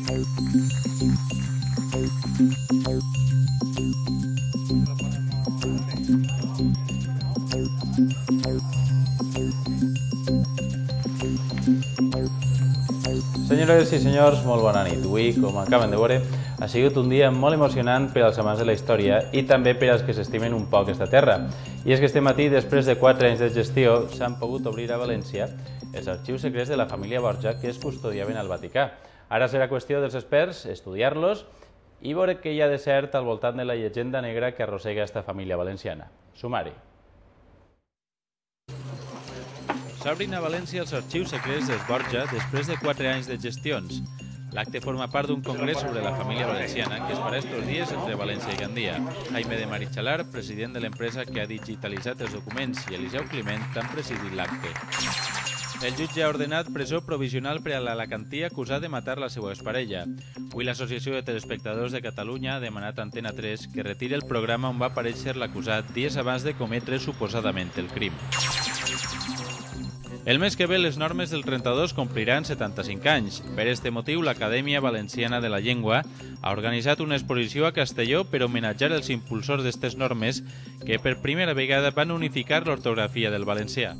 Senyores i senyors, molt bona nit. Avui, com acaben de veure, ha sigut un dia molt emocionant per als amants de la història i també per als que s'estimen un poc esta terra. I és que este matí, després de 4 anys de gestió, s'han pogut obrir a València els arxius secrets de la família Borja que es custodiaven al Vaticà. Ara serà qüestió dels experts estudiar-los i veure què hi ha de cert al voltant de la llegenda negra que arrossega esta família valenciana. Sumari. S'obrin a València els arxius secrets dels Borja després de 4 anys de gestions. L'acte forma part d'un congrés sobre la família valenciana que es farà estos dies entre València i Gandia. Jaime de Marichalar, president de l'empresa que ha digitalitzat els documents, i Eliseu Climent han presidit l'acte. El jutge ha ordenat presó provisional per a l'alacantí acusat de matar la seva exparella. Avui l'Associació de Telespectadors de Catalunya ha demanat a Antena 3 que retiri el programa on va aparèixer l'acusat dies abans de cometre suposadament el crim. El mes que ve les normes del 32 compliran 75 anys. Per este motiu, l'Acadèmia Valenciana de la Llengua ha organitzat una exposició a Castelló per homenatjar els impulsors d'estes normes que per primera vegada van unificar l'ortografia del valencià.